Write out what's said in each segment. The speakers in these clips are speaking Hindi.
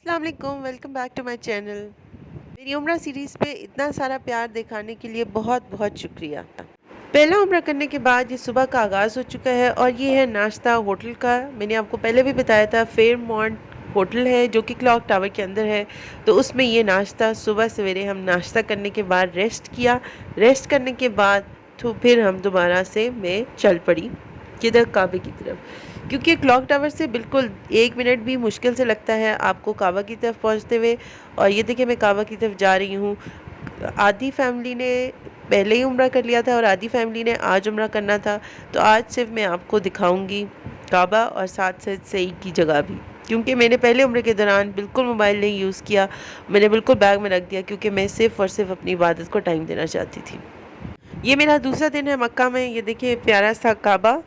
अस्सलाम वालेकुम, welcome back to my channel. मेरी उम्रा सीरीज़ पे इतना सारा प्यार दिखाने के लिए बहुत बहुत शुक्रिया। पहला उम्रा करने के बाद ये सुबह का आगाज़ हो चुका है और ये है नाश्ता होटल का। मैंने आपको पहले भी बताया था, फेयरमॉन्ट होटल है जो कि क्लॉक टावर के अंदर है। तो उसमें ये नाश्ता सुबह सवेरे हम नाश्ता करने के बाद रेस्ट किया। रेस्ट करने के बाद तो फिर हम दोबारा से मैं चल पड़ी किधर, काबे की तरफ, क्योंकि क्लॉक टावर से बिल्कुल 1 मिनट भी मुश्किल से लगता है आपको काबा की तरफ पहुंचते हुए। और ये देखिए मैं काबा की तरफ जा रही हूँ। आधी फैमिली ने पहले ही उम्रा कर लिया था और आधी फैमिली ने आज उम्रा करना था। तो आज सिर्फ मैं आपको दिखाऊंगी काबा और साथ साथ सही की जगह भी, क्योंकि मैंने पहले उम्र के दौरान बिल्कुल मोबाइल नहीं यूज़ किया। मैंने बिल्कुल बैग में रख दिया क्योंकि मैं सिर्फ़ और सिर्फ अपनी इबादत को टाइम देना चाहती थी। ये मेरा दूसरा दिन है मक्का में। ये देखिए प्यारा सा काबा।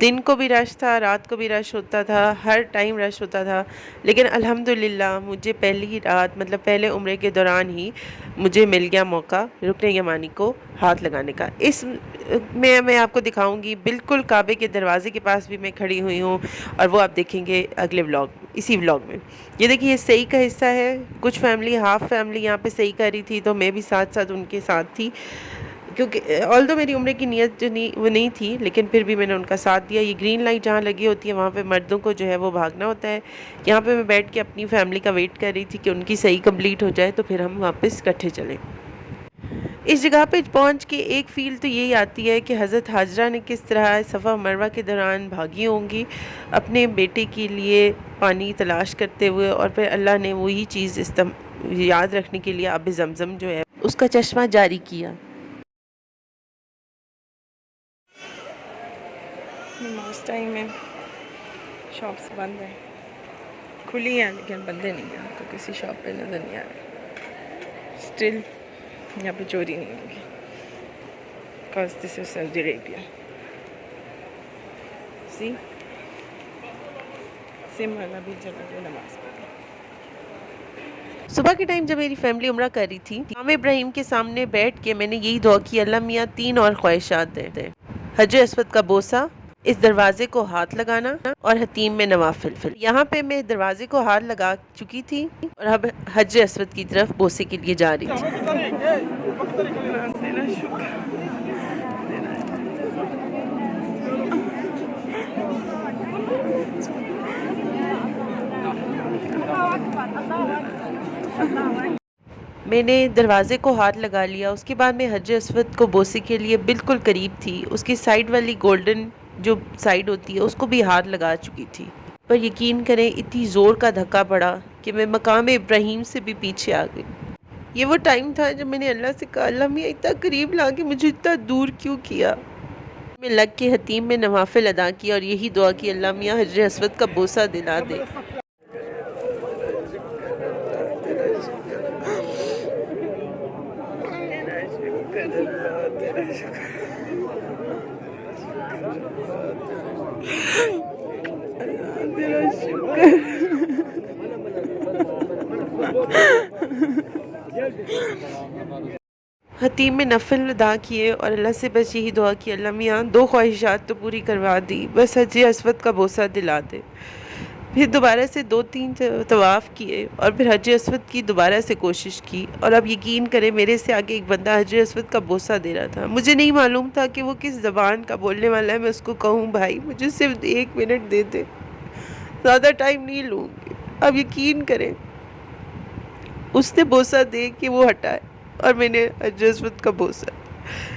दिन को भी रश था, रात को भी रश होता था, हर टाइम रश होता था। लेकिन अल्हम्दुलिल्लाह मुझे पहली ही रात, मतलब पहले उम्रे के दौरान ही मुझे मिल गया मौका रुकन यमानी को हाथ लगाने का। इस में मैं आपको दिखाऊंगी, बिल्कुल काबे के दरवाजे के पास भी मैं खड़ी हुई हूँ और वो आप देखेंगे अगले व्लॉग, इसी व्लॉग में। ये देखिए ये सही का हिस्सा है। कुछ फैमिली, हाफ़ फैमिली यहाँ पे सही कर रही थी तो मैं भी साथ साथ उनके साथ थी, क्योंकि ऑल्दो मेरी उम्र की नीयत जो नहीं वो नहीं थी, लेकिन फिर भी मैंने उनका साथ दिया। ये ग्रीन लाइट जहाँ लगी होती है वहाँ पे मर्दों को जो है वो भागना होता है। यहाँ पे मैं बैठ के अपनी फैमिली का वेट कर रही थी कि उनकी सही कंप्लीट हो जाए तो फिर हम वापस इकट्ठे चलें। इस जगह पे पहुँच के एक फ़ील तो यही आती है कि हज़रत हाजरा ने किस तरह सफ़ा मरवा के दौरान भागी होंगी अपने बेटे के लिए पानी तलाश करते हुए, और फिर अल्लाह ने वही चीज़ याद रखने के लिए आब ज़मज़म जो है उसका चश्मा जारी किया। नमाज टाइम है, शॉप्स बंद है, खुली हैं लेकिन बंदे नहीं हैं, तो किसी शॉप पे नज़र नहीं आ रहा। स्टिल यहाँ पे चोरी नहीं होगी, because this is Saudi Arabia. सी सिम वाला भी जगह नमाज पढ़े। सुबह के टाइम जब मेरी फैमिली उम्रा कर रही थी, इमाम इब्राहिम के सामने बैठ के मैंने यही दुआ की, अल्लाह मियाँ 3 और ख्वाहिशात दे। हजर अस्वद का बोसा, इस दरवाजे को हाथ लगाना और हतीम में नवाफिल। यहाँ पे मैं दरवाजे को हाथ लगा चुकी थी और अब हजर अस्वद की तरफ बोसे के लिए जा रही थी। मैंने दरवाज़े को हाथ लगा लिया। उसके बाद मैं हजर अस्वद को बोसे के लिए बिल्कुल करीब थी। उसकी साइड वाली गोल्डन जो साइड होती है उसको भी हाथ लगा चुकी थी, पर यकीन करें इतनी ज़ोर का धक्का पड़ा कि मैं मकाम इब्राहिम से भी पीछे आ गई। ये वो टाइम था जब मैंने अल्लाह से कहा, अल्लाह मियाँ इतना करीब ला के मुझे इतना दूर क्यों किया। मैं लग के हतीम में नवाफिल अदा किया और यही दुआ की, अल्लाह मियाँ हजर अस्वद का बोसा दिला दे। हतीम में नफल अदा किए और अल्लाह से बस यही दुआ की, अल्लाह मियाँ 2 ख्वाहिशात तो पूरी करवा दी, बस हज अस्वद का बोसा दिला दे। फिर दोबारा से 2-3 तवाफ़ किए और फिर हज अस्वद की दोबारा से कोशिश की, और अब यकीन करें मेरे से आगे एक बंदा हज अस्वद का बोसा दे रहा था। मुझे नहीं मालूम था कि वो किस ज़बान का बोलने वाला है। मैं उसको कहूँ, भाई मुझे सिर्फ 1 मिनट दे दे, ज़्यादा टाइम नहीं लूँगी। अब यकीन करें उसने बोसा दे के वो हटाए और मैंने हज अस्वद का बोसा,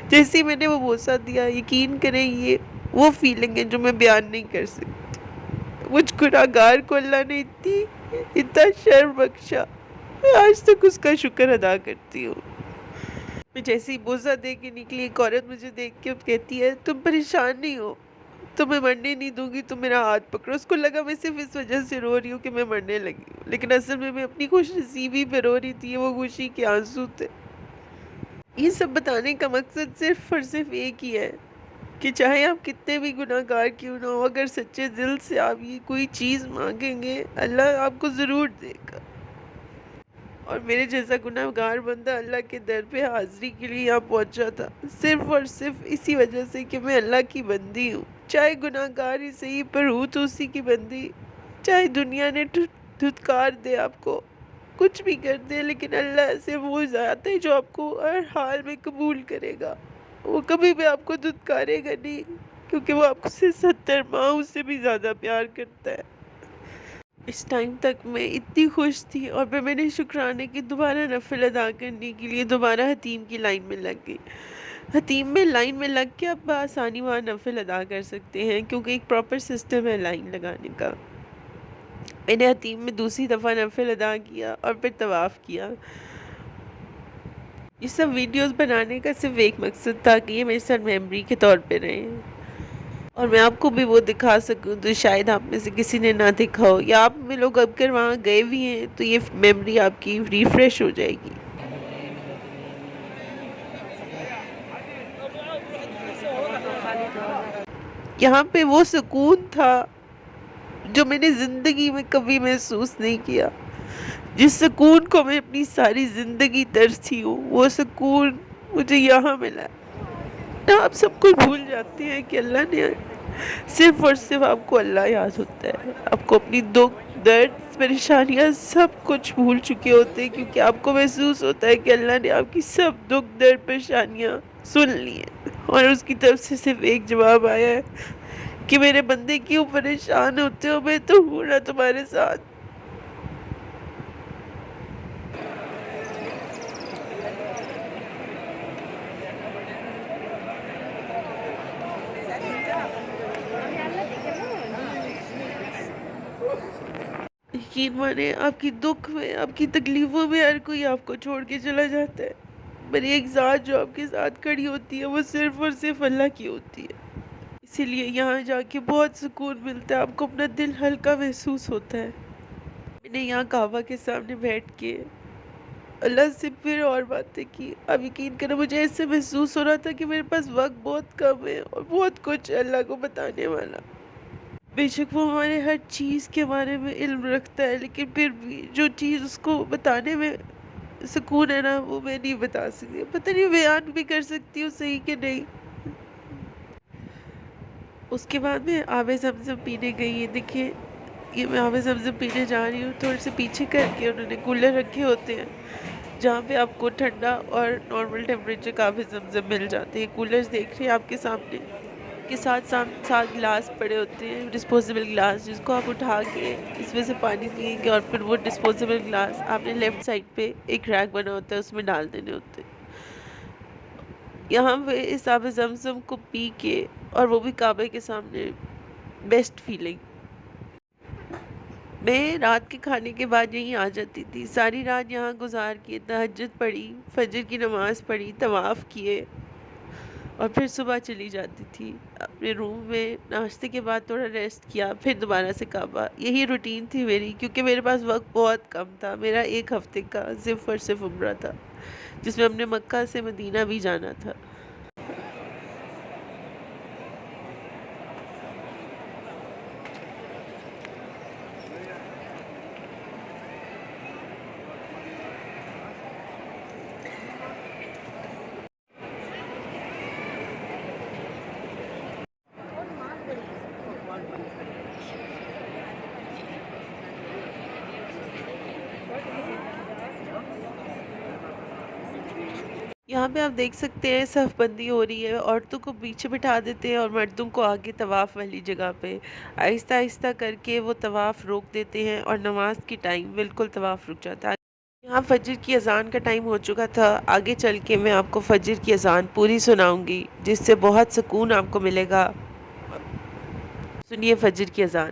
जैसे ही मैंने वो बोसा दिया, यकीन करें ये वो फीलिंग है जो मैं बयान नहीं कर सकती। मुझ गुनाहगार को अल्लाह ने इतना शर्म बख्शा, मैं आज तक उसका शुक्र अदा करती हूँ। मैं जैसे ही बोसा दे के निकली, एक औरत मुझे देख के कहती है, तुम परेशान नहीं हो, तुम्हें मरने नहीं दूंगी, तुम मेरा हाथ पकड़ो। उसको लगा मैं सिर्फ इस वजह से रो रही हूँ कि मैं मरने लगी हूँ, लेकिन असल में मैं अपनी खुशनसीबी पे रो रही थी। वो खुशी के आंसू थे। ये सब बताने का मकसद सिर्फ और सिर्फ एक ही है कि चाहे आप कितने भी गुनाहगार क्यों ना हो, अगर सच्चे दिल से आप ये कोई चीज़ मांगेंगे, अल्लाह आपको ज़रूर देगा। और मेरे जैसा गुनाहगार बंदा अल्लाह के दर पे हाज़िरी के लिए यहाँ पहुँचा था, सिर्फ़ और सिर्फ इसी वजह से कि मैं अल्लाह की बंदी हूँ। चाहे गुनाहगार ही सही, पर हूँ तो उसी की बंदी। चाहे दुनिया ने धुतकार दे, आपको कुछ भी कर दे, लेकिन अल्लाह से वो ज़ात है जो आपको हर हाल में कबूल करेगा। वो कभी भी आपको धुतकारेगा नहीं, क्योंकि वो आपको से 70 माह से भी ज़्यादा प्यार करता है। इस टाइम तक मैं इतनी खुश थी और फिर मैंने शुक्राने की दोबारा नफिल अदा करने के लिए दोबारा हतीम की लाइन में लग गई। हतीम में लाइन में लग के आप बआसानी वहाँ नफिल अदा कर सकते हैं, क्योंकि एक प्रॉपर सिस्टम है लाइन लगाने का। मैंने हतीम में दूसरी दफ़ा नफिल अदा किया और फिर तवाफ़ किया। ये सब वीडियोस बनाने का सिर्फ एक मकसद था कि ये मेरे साथ मेमोरी के तौर पे रहे और मैं आपको भी वो दिखा सकूं, तो शायद आप में से किसी ने ना देखा हो, या आप में लोग अगर वहाँ गए भी हैं तो ये मेमोरी आपकी रिफ्रेश हो जाएगी। यहाँ पे वो सुकून था जो मैंने ज़िंदगी में कभी महसूस नहीं किया। जिस सुकून को मैं अपनी सारी ज़िंदगी तरसी हूँ, वो सुकून मुझे यहाँ मिला। आप सब कुछ भूल जाते हैं कि अल्लाह ने, सिर्फ और सिर्फ आपको अल्लाह याद होता है। आपको अपनी दुख दर्द परेशानियाँ सब कुछ भूल चुके होते हैं, क्योंकि आपको महसूस होता है कि अल्लाह ने आपकी सब दुख दर्द परेशानियाँ सुन ली हैं और उसकी तरफ से सिर्फ एक जवाब आया है कि मेरे बंदे क्यों परेशान होते हो, मैं तो हूँ ना तुम्हारे साथ। यकीन माने, आपकी दुख में, आपकी तकलीफ़ों में हर कोई आपको छोड़ के चला जाता है, पर एक ज़ात जो आपके साथ खड़ी होती है वो सिर्फ और सिर्फ अल्लाह की होती है। इसीलिए यहाँ जाके बहुत सुकून मिलता है, आपको अपना दिल हल्का महसूस होता है। मैंने यहाँ काबा के सामने बैठ के अल्लाह से फिर और बातें की। अब यकीन करो, मुझे ऐसे महसूस हो रहा था कि मेरे पास वक्त बहुत कम है और बहुत कुछ है अल्लाह को बताने वाला। बेशक वो हमारे हर चीज़ के बारे में इल्म रखता है, लेकिन फिर भी जो चीज़ उसको बताने में सुकून है ना, वो मैं नहीं बता सकती। पता नहीं बयान भी कर सकती हूँ सही कि नहीं। उसके बाद मैं आबे ज़मज़म पीने गई। ये देखिए, ये मैं आबे ज़मज़म पीने जा रही हूँ। थोड़े से पीछे करके उन्होंने कूलर रखे होते हैं जहाँ पे आपको ठंडा और नॉर्मल टेम्परेचर का आबे ज़मज़म मिल जाते हैं। कूलर्स देख रहे हैं आपके सामने, के साथ साथ गिलास पड़े होते हैं, डिस्पोजेबल गिलास, जिसको आप उठा के इसमें से पानी पिएंगे और फिर वो डिस्पोजेबल गिलास आपने लेफ़्ट साइड पे एक रैक बना होता है उसमें डाल देने होते हैं। यहाँ पे इस आबे ज़मज़म को पी के, और वो भी काबे के सामने, बेस्ट फीलिंग। मैं रात के खाने के बाद यहीं आ जाती थी, सारी रात यहाँ गुजार के तहज्जुद पढ़ी, फजर की नमाज़ पढ़ी, तवाफ़ किए और फिर सुबह चली जाती थी अपने रूम में। नाश्ते के बाद थोड़ा रेस्ट किया, फिर दोबारा से काबा। यही रूटीन थी मेरी, क्योंकि मेरे पास वक्त बहुत कम था। मेरा एक हफ्ते का सिर्फ और सिर्फ उम्रा था, जिसमें हमने मक्का से मदीना भी जाना था। यहाँ पे आप देख सकते हैं सफ़ बंदी हो रही है, औरतों को पीछे बिठा देते हैं और मर्दों को आगे तवाफ़ वाली जगह पे आहिस्ता आहिस्ता करके वो तवाफ़ रोक देते हैं और नमाज की टाइम बिल्कुल तवाफ़ रुक जाता है। यहाँ फजर की अज़ान का टाइम हो चुका था। आगे चल के मैं आपको फजर की अज़ान पूरी सुनाऊंगी, जिससे बहुत सुकून आपको मिलेगा। सुनिए फजर की अज़ान।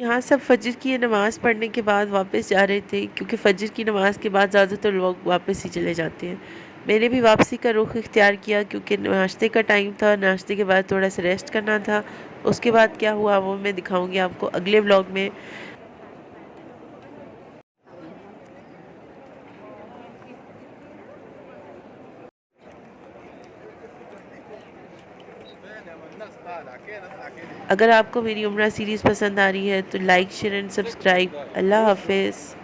यहाँ सब फजर की नमाज़ पढ़ने के बाद वापस जा रहे थे, क्योंकि फजर की नमाज़ के बाद ज़्यादातर लोग वापस ही चले जाते हैं। मैंने भी वापसी का रुख इख्तियार किया, क्योंकि नाश्ते का टाइम था। नाश्ते के बाद थोड़ा सा रेस्ट करना था। उसके बाद क्या हुआ वो मैं दिखाऊंगी आपको अगले व्लॉग में। अगर आपको मेरी उम्रा सीरीज़ पसंद आ रही है तो लाइक शेयर एंड सब्सक्राइब। अल्लाह हाफिज़।